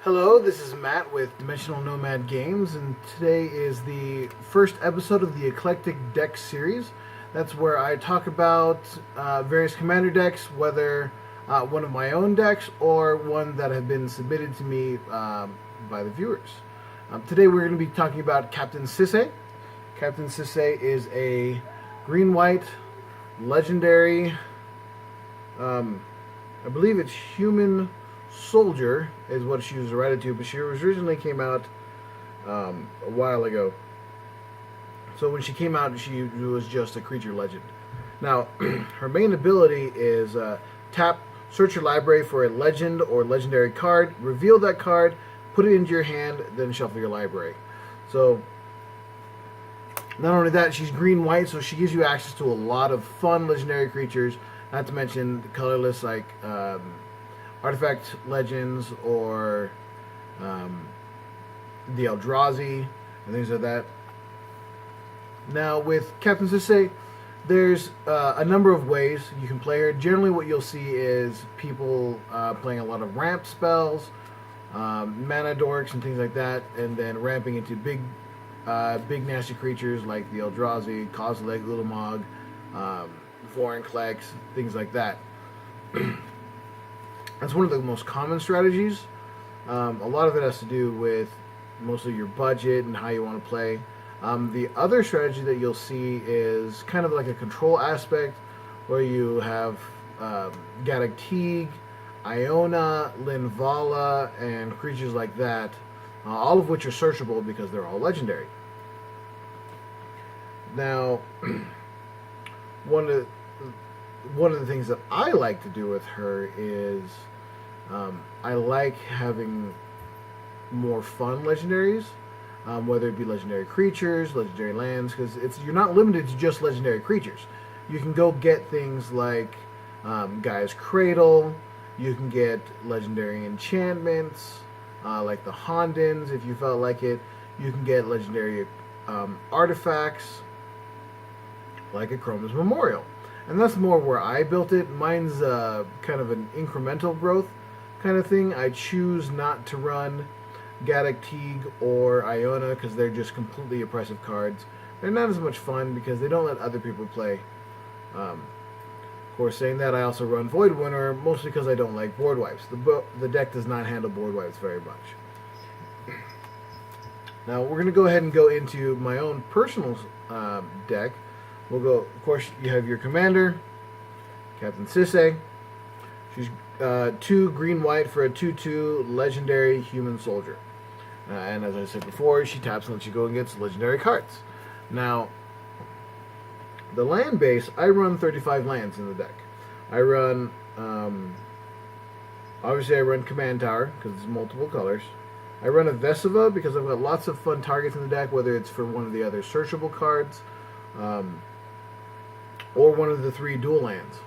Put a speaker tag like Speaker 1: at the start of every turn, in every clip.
Speaker 1: Hello, this is Matt with Dimensional Nomad Games, and today is the first episode of the Eclectic deck series. That's where I talk about various commander decks, whether one of my own decks or one that have been submitted to me by the viewers. Today we're going to be talking about Captain Sisay. Captain Sisay is a green-white legendary, I believe it's human soldier is what she was rated to, but she originally came out a while ago. So when she came out, she was just a creature legend. Now, her main ability is tap, search your library for a legend or legendary card, reveal that card, put it into your hand, then shuffle your library. So, not only that, she's green-white, so she gives you access to a lot of fun legendary creatures, not to mention the colorless like artifact legends or the Eldrazi and things like that. Now with Captain Sisay, there's a number of ways you can play her. Generally what you'll see is people playing a lot of ramp spells, mana dorks and things like that, and then ramping into big nasty creatures like the Eldrazi, Kozilek, Little Mog, Vorinclex, things like that. That's one of the most common strategies. A lot of it has to do with mostly your budget and how you want to play. The other strategy that you'll see is kind of like a control aspect, where you have Gaddock Teague, Iona, Linvala, and creatures like that, all of which are searchable because they're all legendary. Now, one of the things that I like to do with her is I like having more fun legendaries, whether it be legendary creatures, legendary lands, because you're not limited to just legendary creatures. You can go get things like Gaia's Cradle. You can get legendary enchantments like the Hondens if you felt like it. You can get legendary artifacts like a Chroma's Memorial. And that's more where I built it. Mine's kind of an incremental growth kind of thing. I choose not to run Gaddock Teague or Iona because they're just completely oppressive cards. They're not as much fun because they don't let other people play. Of course, saying that, I also run Void Winter, mostly because I don't like board wipes. The deck does not handle board wipes very much. Now, we're going to go ahead and go into my own personal deck. We'll go, of course, you have your commander, Captain Sisay. She's 2 green-white for a 2/2 legendary human soldier. And as I said before, she taps and lets you go and gets legendary cards. Now, the land base, I run 35 lands in the deck. I run, obviously I run Command Tower, because it's multiple colors. I run a Vesiva, because I've got lots of fun targets in the deck, whether it's for one of the other searchable cards, or one of the 3 dual lands.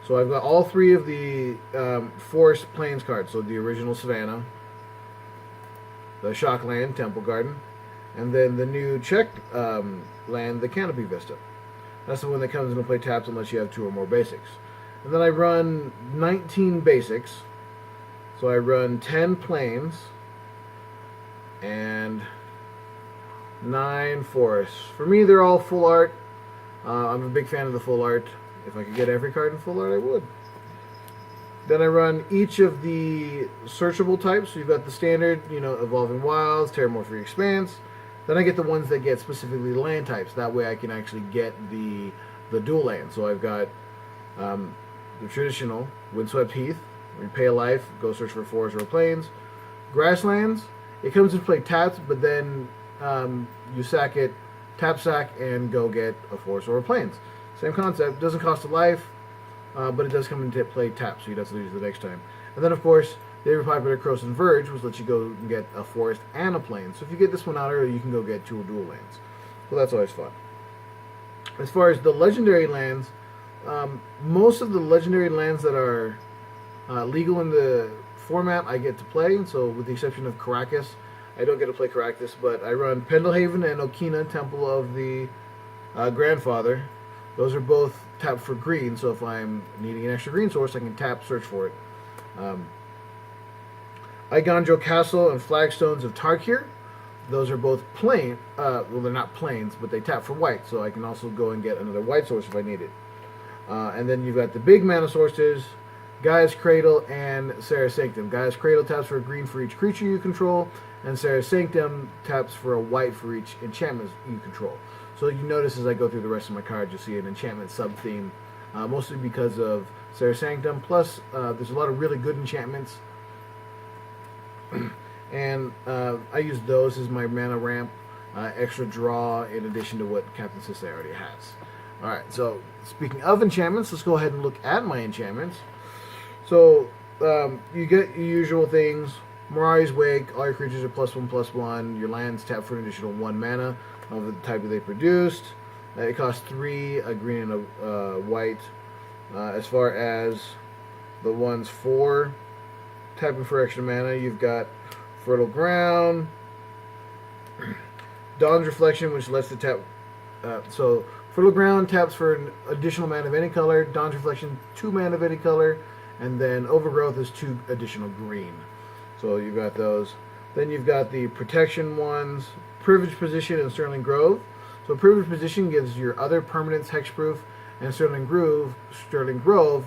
Speaker 1: So I've got all 3 of the Forest Plains cards, so the original Savannah, the Shockland, Temple Garden, and then the new Czech land, the Canopy Vista. That's the one that comes into play taps unless you have 2 or more basics. And then I run 19 basics, so I run 10 plains and 9 forests. For me, they're all full art. I'm a big fan of the full art. If I could get every card in full art, I would. Then I run each of the searchable types. So you've got the standard, Evolving Wilds, Terramorphic Expanse. Then I get the ones that get specifically land types. That way I can actually get the dual land. So I've got the traditional Windswept Heath, where you pay a life, go search for forests or plains. Grasslands, it comes into play tapped, but then you sack it, tap sack, and go get a forest or a plains. Same concept, doesn't cost a life, but it does come into play tapped, so you'd have to lose the next time. And then, of course, the ever popular Croson Verge, which lets you go and get a forest and a plain. So if you get this one out early, you can go get 2 dual lands. So that's always fun. As far as the legendary lands, most of the legendary lands that are legal in the format I get to play, so with the exception of Caracas, I don't get to play Caracas, but I run Pendelhaven and Okina, Temple of the Grandfather. Those are both tapped for green, so if I'm needing an extra green source, I can tap, search for it. Iganjo Castle and Flagstones of Tarkir. Those are both plain. Well, they're not plains, but they tap for white, so I can also go and get another white source if I need it. And then you've got the big mana sources, Gaia's Cradle and Sarah's Sanctum. Gaia's Cradle taps for a green for each creature you control, and Sarah's Sanctum taps for a white for each enchantment you control. So you notice as I go through the rest of my cards, you'll see an enchantment sub-theme, mostly because of Sarah's Sanctum. Plus, there's a lot of really good enchantments. And I use those as my mana ramp, extra draw in addition to what Captain Sisay already has. Alright, so speaking of enchantments, let's go ahead and look at my enchantments. So you get your usual things. Mirari's Wake, all your creatures are +1/+1. Your lands tap for an additional 1 mana of the type that they produced. It costs 3, a green and a white. As far as the ones for tapping for extra mana, you've got Fertile Ground, Dawn's Reflection, which lets the tap. So Fertile Ground taps for an additional mana of any color. Dawn's Reflection, 2 mana of any color, and then Overgrowth is 2 additional green. So you've got those. Then you've got the protection ones, Privileged Position and Sterling Grove. So Privileged Position gives your other permanents hexproof, and Sterling Grove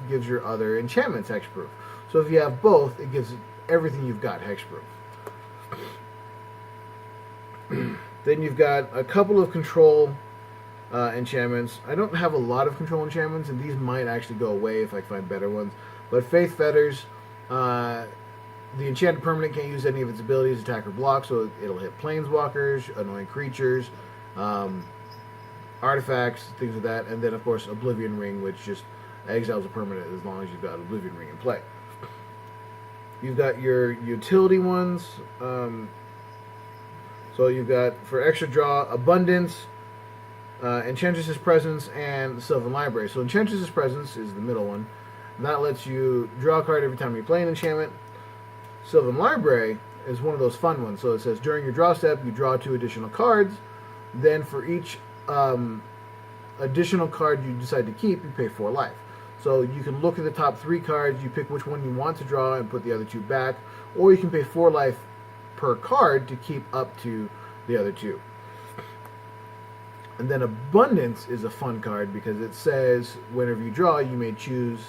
Speaker 1: gives your other enchantments hexproof. So if you have both, it gives everything you've got hexproof. Then you've got a couple of control enchantments. I don't have a lot of control enchantments, and these might actually go away if I find better ones. But Faith Fetters, the enchanted permanent can't use any of its abilities, attack or block, so it'll hit planeswalkers, annoying creatures, artifacts, things like that. And then, of course, Oblivion Ring, which just exiles a permanent as long as you've got Oblivion Ring in play. You've got your utility ones. So you've got, for extra draw, Abundance, Enchantress's Presence, and Sylvan Library. So Enchantress's Presence is the middle one. That lets you draw a card every time you play an enchantment. Sylvan Library is one of those fun ones. So it says during your draw step, you draw 2 additional cards. Then for each additional card you decide to keep, you pay 4 life. So you can look at the top 3 cards, you pick which one you want to draw and put the other 2 back, or you can pay 4 life per card to keep up to the other 2. And then Abundance is a fun card because it says whenever you draw, you may choose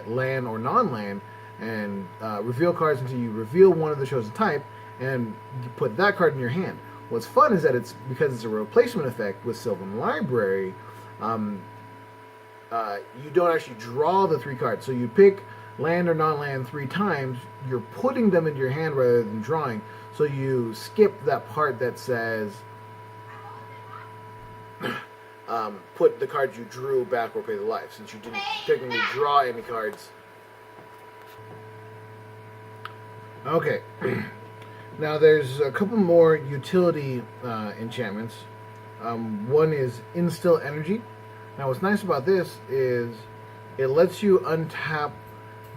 Speaker 1: land or non-land and reveal cards until you reveal one of the chosen type and you put that card in your hand. What's fun is that it's because it's a replacement effect with Sylvan Library. You don't actually draw the 3 cards. So you pick land or non-land 3 times. You're putting them into your hand rather than drawing. So you skip that part that says put the cards you drew back or pay the life, since you didn't technically draw any cards. Okay. Now there's a couple more utility enchantments. One is Instill Energy. Now what's nice about this is it lets you untap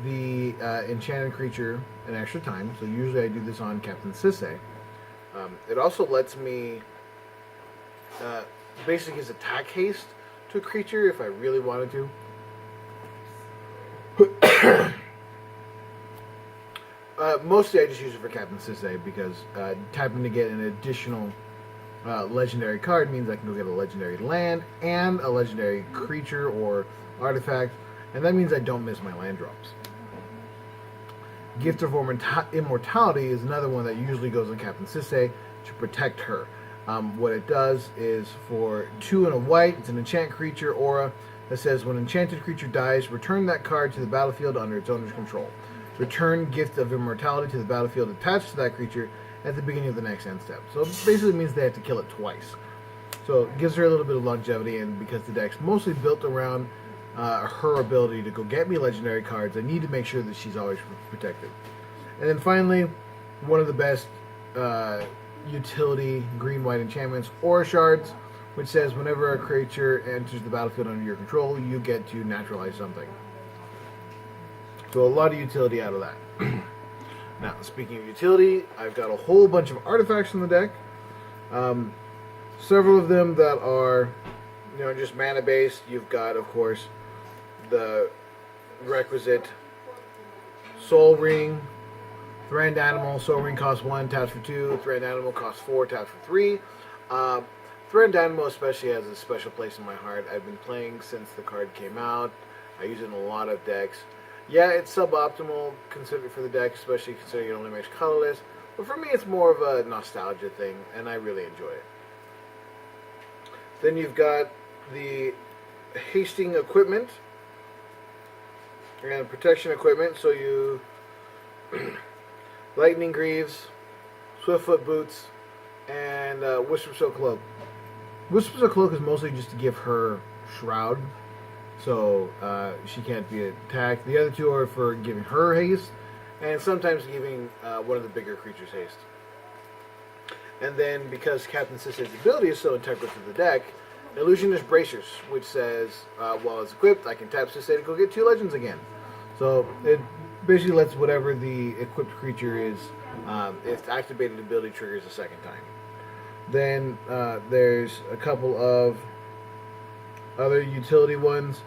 Speaker 1: the enchanted creature an extra time. So usually I do this on Captain Sisay. It also lets me basically gives attack haste to a creature if I really wanted to. Mostly I just use it for Captain Sisay because tapping to get an additional legendary card means I can go get a legendary land and a legendary creature or artifact, and that means I don't miss my land drops. Gift of Immortality is another one that usually goes on Captain Sisay to protect her. What it does is for 2 and a white, it's an enchant creature aura that says when an enchanted creature dies, return that card to the battlefield under its owner's control. Return Gift of Immortality to the battlefield attached to that creature at the beginning of the next end step. So it basically means they have to kill it twice. So it gives her a little bit of longevity, and because the deck's mostly built around her ability to go get me legendary cards, I need to make sure that she's always protected. And then finally, one of the best utility green-white enchantments, Aura Shards, which says whenever a creature enters the battlefield under your control, you get to naturalize something. So a lot of utility out of that. Now, speaking of utility, I've got a whole bunch of artifacts in the deck. Several of them that are, just mana-based. You've got, of course, the requisite Soul Ring Threatened Animal, Soul Ring costs 1, taps for 2. Threatened Animal costs 4, taps for 3. Threatened Animal especially has a special place in my heart. I've been playing since the card came out. I use it in a lot of decks. Yeah, it's suboptimal considered for the deck, especially considering it only makes colorless. But for me, it's more of a nostalgia thing, and I really enjoy it. Then you've got the hasting equipment and protection equipment. So you lightning greaves, swiftfoot boots, and Whisper Silk Cloak. Whisper Silk Cloak is mostly just to give her shroud, so she can't be attacked. The other two are for giving her haste, and sometimes giving one of the bigger creatures haste. And then, because Captain Sisay's ability is so integral to the deck, Illusionist Bracers, which says, while it's equipped, I can tap Sisay to go get 2 legends again. So it basically lets whatever the equipped creature is, its activated ability triggers a second time. Then there's a couple of other utility ones.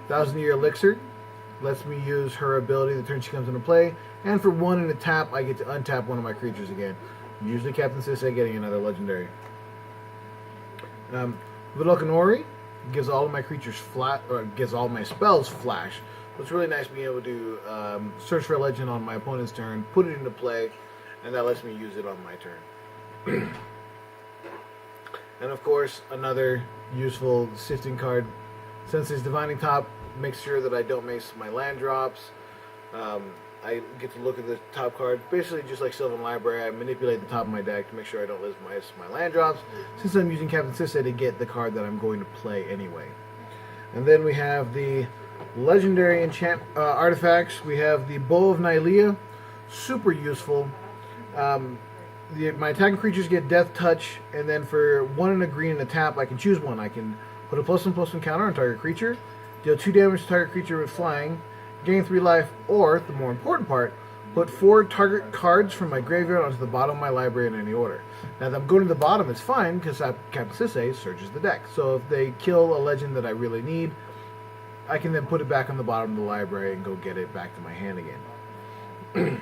Speaker 1: 1,000-Year Elixir lets me use her ability the turn she comes into play, and for 1 and a tap, I get to untap one of my creatures again. Usually Captain Sisay getting another legendary. Vidalcanori gives all of my creatures gives all of my spells flash. So it's really nice being able to search for a legend on my opponent's turn, put it into play, and that lets me use it on my turn. And of course, another useful sifting card. Since it's Divining Top, makes sure that I don't miss my land drops. I get to look at the top card, basically just like Sylvan Library. I manipulate the top of my deck to make sure I don't miss my land drops, since I'm using Captain Sisay to get the card that I'm going to play anyway. And then we have the legendary artifacts. We have the Bow of Nylea, super useful. My attacking creatures get Death Touch, and then for 1 and a green and a tap, I can choose one. I can put a +1/+1 counter on target creature, deal 2 damage to target creature with flying, gain 3 life, or, the more important part, put 4 target cards from my graveyard onto the bottom of my library in any order. Now, them going to the bottom is fine, because Captain Sisay searches the deck. So if they kill a legend that I really need, I can then put it back on the bottom of the library and go get it back to my hand again.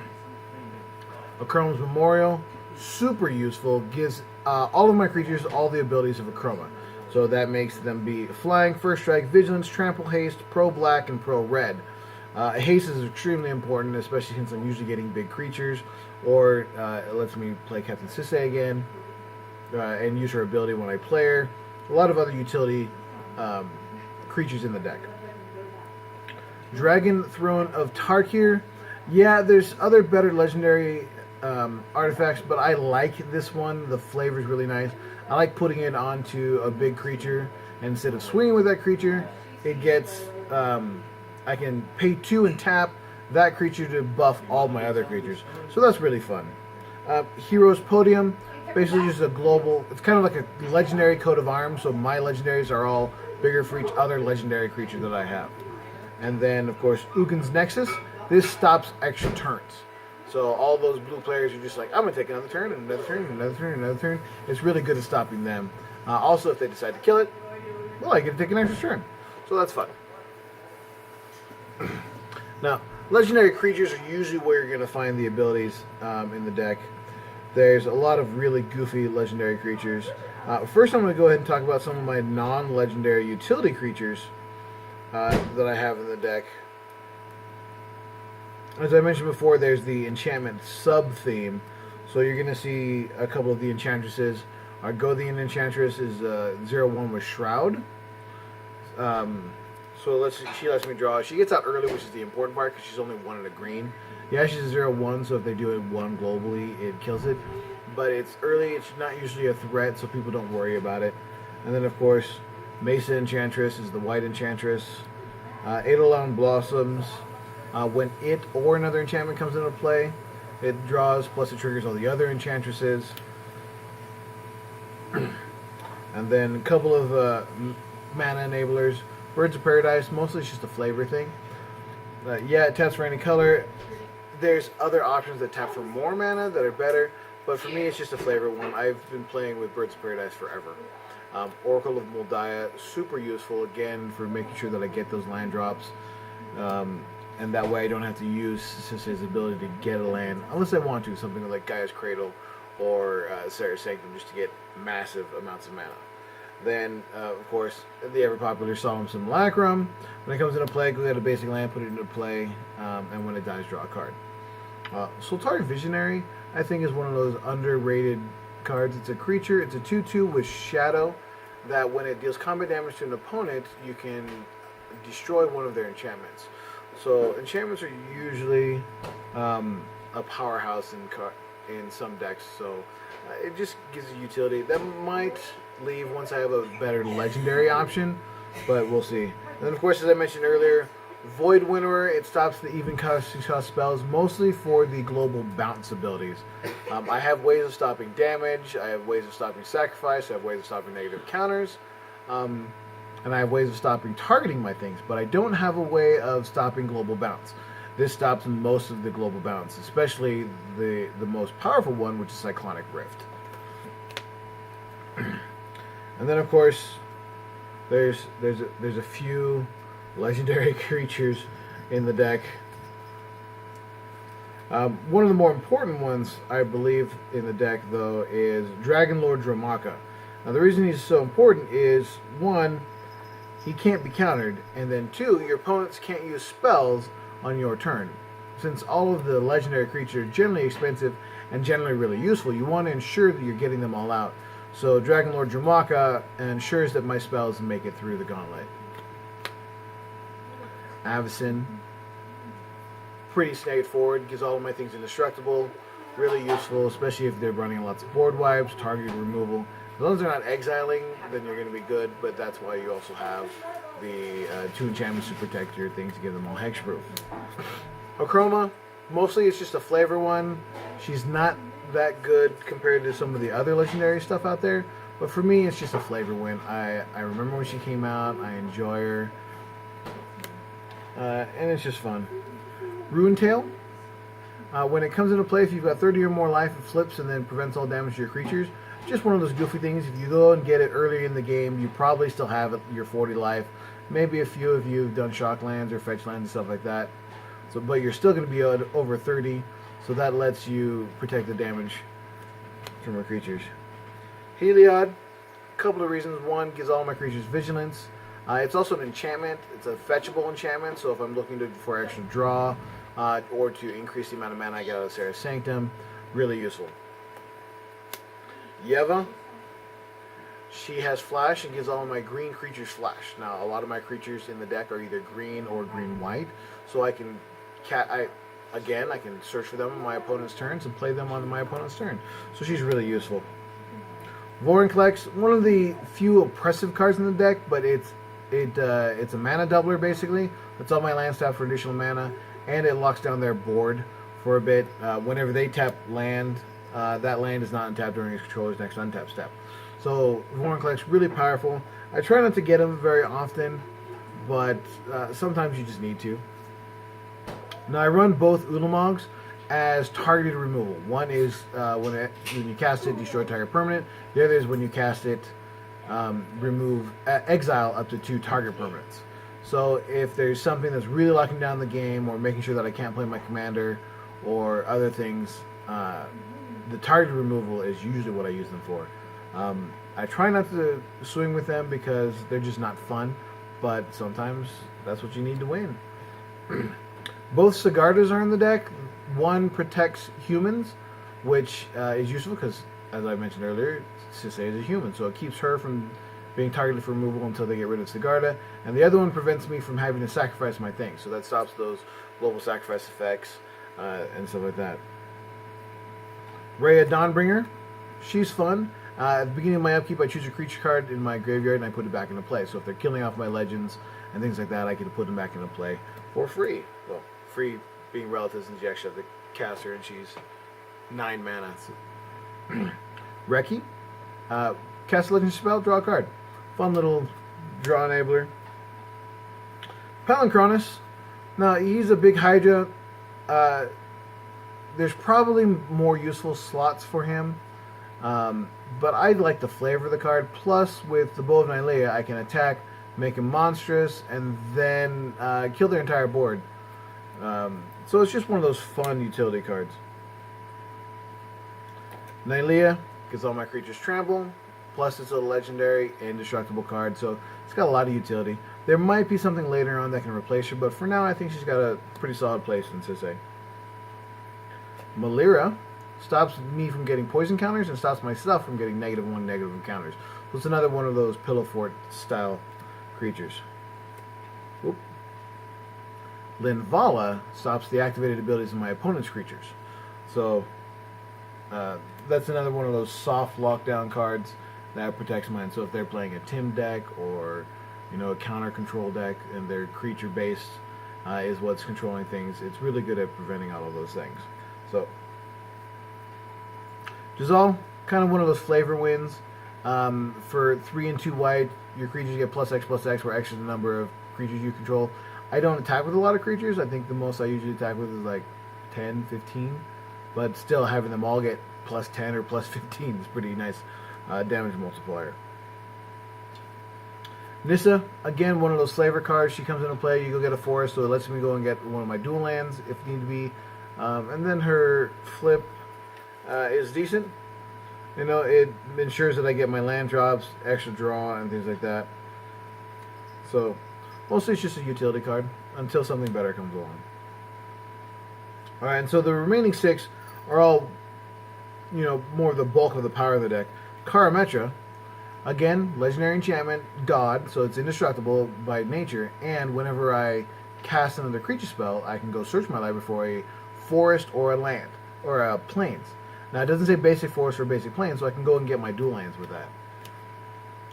Speaker 1: Akroma's Memorial, super useful, gives all of my creatures all the abilities of a chroma. So that makes them be Flying, First Strike, Vigilance, Trample, Haste, Pro Black, and Pro Red. Haste is extremely important, especially since I'm usually getting big creatures, or it lets me play Captain Sisay again, and use her ability when I play her. A lot of other utility creatures in the deck. Dragon Throne of Tarkir. Yeah, there's other better legendary artifacts, but I like this one. The flavor is really nice. I like putting it onto a big creature, and instead of swinging with that creature, it gets I can pay 2 and tap that creature to buff all my other creatures. So that's really fun. Heroes Podium, basically just a global, it's kind of like a legendary coat of arms, so my legendaries are all bigger for each other legendary creature that I have. And then, of course, Ugin's Nexus. This stops extra turns. So all those blue players are just like, I'm going to take another turn, and another turn, and another turn, and another turn. It's really good at stopping them. Also, if they decide to kill it, well, I get to take an extra turn. So that's fun. Now, legendary creatures are usually where you're going to find the abilities in the deck. There's a lot of really goofy legendary creatures. First, I'm going to go ahead and talk about some of my non-legendary utility creatures that I have in the deck. As I mentioned before, there's the enchantment sub-theme. So you're going to see a couple of the enchantresses. Our Gothian Enchantress is 0/1 with Shroud. So she lets me draw. She gets out early, which is the important part, because she's only 1 and a green. Yeah, she's a 0/1, so if they do it 1 globally, it kills it. But it's early, it's not usually a threat, so people don't worry about it. And then, of course, Mesa Enchantress is the white Enchantress. Eidolon Blossoms. When it or another enchantment comes into play, it draws, plus it triggers all the other enchantresses. And then a couple of mana enablers. Birds of Paradise, mostly it's just a flavor thing. Yeah, it taps for any color. There's other options that tap for more mana that are better, but for me it's just a flavor one. I've been playing with Birds of Paradise forever. Oracle of Moldiah, super useful again for making sure that I get those land drops. and that way I don't have to use Sisay's ability to get a land unless I want to, something like Gaia's Cradle or Sarah's Sanctum, just to get massive amounts of mana. Then, of course, the ever-popular Solemn Simulacrum. When it comes into play, go get a basic land, put it into play, and when it dies, draw a card. Sultari Visionary, I think, is one of those underrated cards. It's a creature, it's a 2/2 with Shadow, that when it deals combat damage to an opponent, you can destroy one of their enchantments. So, enchantments are usually a powerhouse in some decks, so it just gives you utility. That might leave once I have a better legendary option, but we'll see. And then, of course, as I mentioned earlier, Void Winnower, it stops the even cost spells, mostly for the global bounce abilities. I have ways of stopping damage, I have ways of stopping sacrifice, I have ways of stopping negative counters, and I have ways of stopping targeting my things, but I don't have a way of stopping global bounce. This stops most of the global bounce, especially the most powerful one, which is Cyclonic Rift. And then, of course, there's a few legendary creatures in the deck. One of the more important ones, I believe, in the deck, though, is Dragon Lord Dramaka. Now, the reason he's so important is, one, he can't be countered, and then two, your opponents can't use spells on your turn. Since all of the legendary creatures are generally expensive and generally really useful, you want to ensure that you're getting them all out. So Dragon Lord Dramaka ensures that my spells make it through the gauntlet. Avacyn, pretty straightforward, gives all of my things indestructible, really useful, especially if they're running lots of board wipes, target removal. As long as they're not exiling, then you're going to be good, but that's why you also have the 2 enchantments to protect your things to give them all hexproof. Chroma, mostly it's just a flavor one. She's not that good compared to some of the other legendary stuff out there, but for me it's just a flavor win. I remember when she came out, I enjoy her, and it's just fun. Ruintail, when it comes into play, if you've got 30 or more life, it flips and then prevents all damage to your creatures. Just one of those goofy things. If you go and get it early in the game, you probably still have your 40 life. Maybe a few of you have done shock lands or fetch lands and stuff like that. So, but you're still going to be over 30, so that lets you protect the damage from your creatures. Heliod, a couple of reasons. One, gives all my creatures vigilance. It's also an enchantment. It's a fetchable enchantment, so if I'm looking for extra draw or to increase the amount of mana I get out of Sarah's Sanctum, really useful. Yeva, she has flash and gives all of my green creatures flash. Now, a lot of my creatures in the deck are either green or green-white, so I can search for them on my opponent's turns and play them on my opponent's turn. So she's really useful. Vorinclex, one of the few oppressive cards in the deck, but it's a mana doubler basically. That's all my lands tap for additional mana, and it locks down their board for a bit. Whenever they tap land, that land is not untapped during its controller's next untap step. So Vorinclex, really powerful. I try not to get them very often, but sometimes you just need to. Now I run both Ulamogs as targeted removal. One is when you cast it, destroy target permanent. The other is when you cast it, exile up to 2 target permanents. So if there's something that's really locking down the game or making sure that I can't play my commander or other things, the target removal is usually what I use them for. I try not to swing with them because they're just not fun, but sometimes that's what you need to win. Both Sigardas are in the deck. One protects humans, which is useful because, as I mentioned earlier, Sisay is a human, so it keeps her from being targeted for removal until they get rid of Sigarda. And the other one prevents me from having to sacrifice my things, so that stops those global sacrifice effects and stuff like that. Rhea Dawnbringer, she's fun. At the beginning of my upkeep, I choose a creature card in my graveyard and I put it back into play. So if they're killing off my legends and things like that, I can put them back into play for free. Well, free being relative since you actually have to cast her and she's 9 mana. So. Recce, cast a legend spell, draw a card. Fun little draw enabler. Palancronus, now he's a big Hydra. There's probably more useful slots for him, but I like the flavor of the card. Plus, with the Bow of Nylea, I can attack, make him monstrous, and then kill their entire board. So it's just one of those fun utility cards. Nylea gives all my creatures trample, plus it's a legendary indestructible card, so it's got a lot of utility. There might be something later on that can replace her, but for now I think she's got a pretty solid place in Sisay. Malira stops me from getting poison counters and stops myself from getting -1 negative counters. So it's another one of those Pillow Fort style creatures. Oop. Linvala stops the activated abilities of my opponent's creatures. So that's another one of those soft lockdown cards that protects mine. So if they're playing a Tim deck or a counter control deck and their creature based is what's controlling things, it's really good at preventing all of those things. So Giselle, kind of one of those flavor wins. For 3 and 2 white, your creatures get +X/+X, where X is the number of creatures you control. I don't attack with a lot of creatures. I think the most I usually attack with is like 10, 15. But still, having them all get +10 or +15 is pretty nice damage multiplier. Nissa, again, one of those flavor cards. She comes into play, you go get a forest, so it lets me go and get one of my dual lands if need be. And then her flip is decent. It ensures that I get my land drops, extra draw, and things like that. So, mostly it's just a utility card until something better comes along. Alright, and so the remaining 6 are all, more of the bulk of the power of the deck. Karametra, again, legendary enchantment, God, so it's indestructible by nature, and whenever I cast another creature spell, I can go search my library for a forest or a land, or a plains. Now, it doesn't say basic forest or basic plains, so I can go and get my dual lands with that.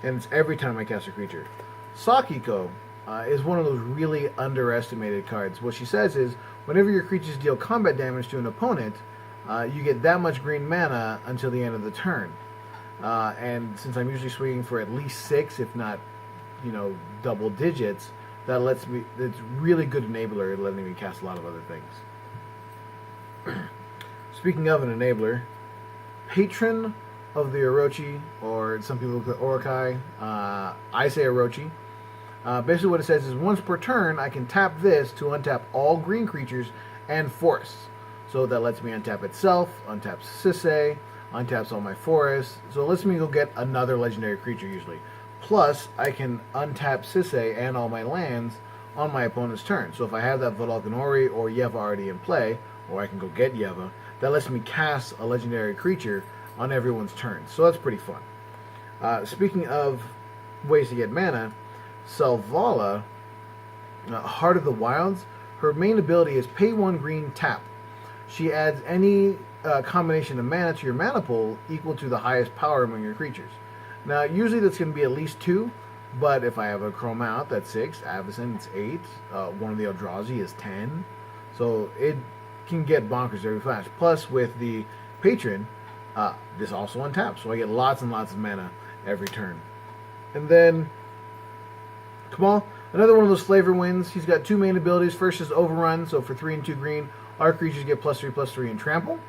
Speaker 1: And it's every time I cast a creature. Sakiko is one of those really underestimated cards. What she says is, whenever your creatures deal combat damage to an opponent, you get that much green mana until the end of the turn. And since I'm usually swinging for at least 6, if not, double digits, that lets me. It's really good enabler at letting me cast a lot of other things. Speaking of an enabler, Patron of the Orochi, or some people call it Orochi, I say Orochi. Basically what it says is once per turn, I can tap this to untap all green creatures and forests. So that lets me untap itself, untaps Sisay, untaps all my forests. So it lets me go get another legendary creature usually. Plus, I can untap Sisay and all my lands on my opponent's turn. So if I have that Vodalkanori or Yeva already in play, or I can go get Yeva, that lets me cast a legendary creature on everyone's turn. So that's pretty fun. Speaking of ways to get mana, Selvala, Heart of the Wilds, her main ability is pay 1 green, tap. She adds any combination of mana to your mana pool equal to the highest power among your creatures. Now, usually that's going to be at least 2, but if I have a chroma out, that's 6. Avacyn, it's 8. One of the Eldrazi is 10. So it can get bonkers very fast. Plus, with the Patron, this also untaps, so I get lots and lots of mana every turn. And then Kamal, another one of those flavor wins. He's got 2 main abilities. First is Overrun, so for 3 and 2 green, our creatures get +3/+3 in trample.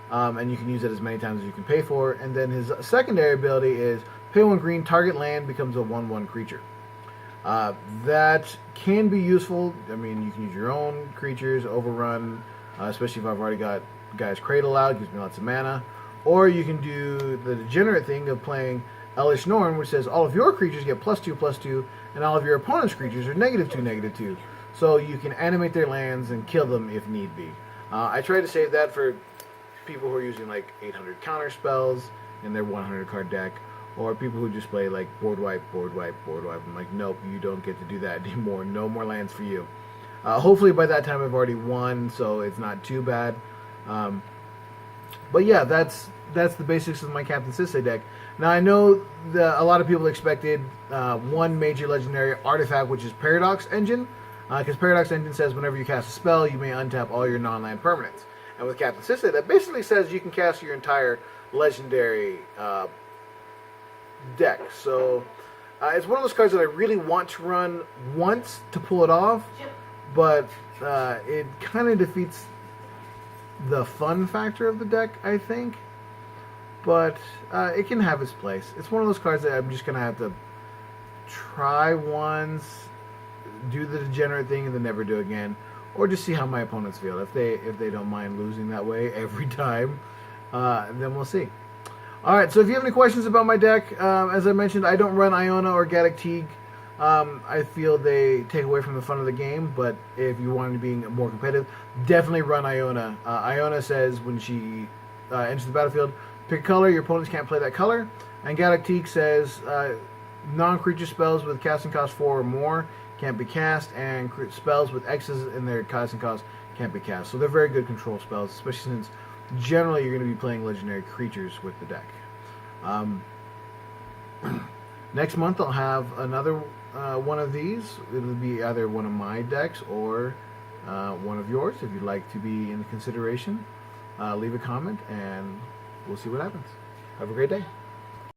Speaker 1: And you can use it as many times as you can pay for. And then his secondary ability is pay 1 green, target land becomes a 1/1 creature. That can be useful. I mean, you can use your own creatures, Overrun, especially if I've already got Guy's Cradle out, gives me lots of mana. Or you can do the degenerate thing of playing Elish Norn, which says all of your creatures get +2/+2, and all of your opponent's creatures are -2/-2. So you can animate their lands and kill them if need be. I try to save that for people who are using like 800 counter spells in their 100 card deck, or people who just play like board wipe. I'm like, nope, you don't get to do that anymore. No more lands for you. Hopefully by that time I've already won, so it's not too bad. But yeah, that's the basics of my Captain Sisay deck. Now I know that a lot of people expected one major legendary artifact, which is Paradox Engine, because Paradox Engine says whenever you cast a spell, you may untap all your non-land permanents. And with Captain Sisay, that basically says you can cast your entire legendary deck. So it's one of those cards that I really want to run once to pull it off, but it kind of defeats the fun factor of the deck, I think. But it can have its place. It's one of those cards that I'm just going to have to try once, do the degenerate thing, and then never do again. or just see how my opponents feel. If they don't mind losing that way every time, then we'll see. All right, so if you have any questions about my deck, as I mentioned, I don't run Iona or Eclectic. I feel they take away from the fun of the game, but if you want to be more competitive, definitely run Iona. Iona says when she enters the battlefield, pick a color, your opponents can't play that color. And Eclectic says non-creature spells with casting cost 4 or more can't be cast, and spells with X's in their casting cost can't be cast. So they're very good control spells, especially since generally you're going to be playing legendary creatures with the deck. Next month I'll have another one of these. It'll be either one of my decks or one of yours. If you'd like to be in consideration, leave a comment and we'll see what happens. Have a great day.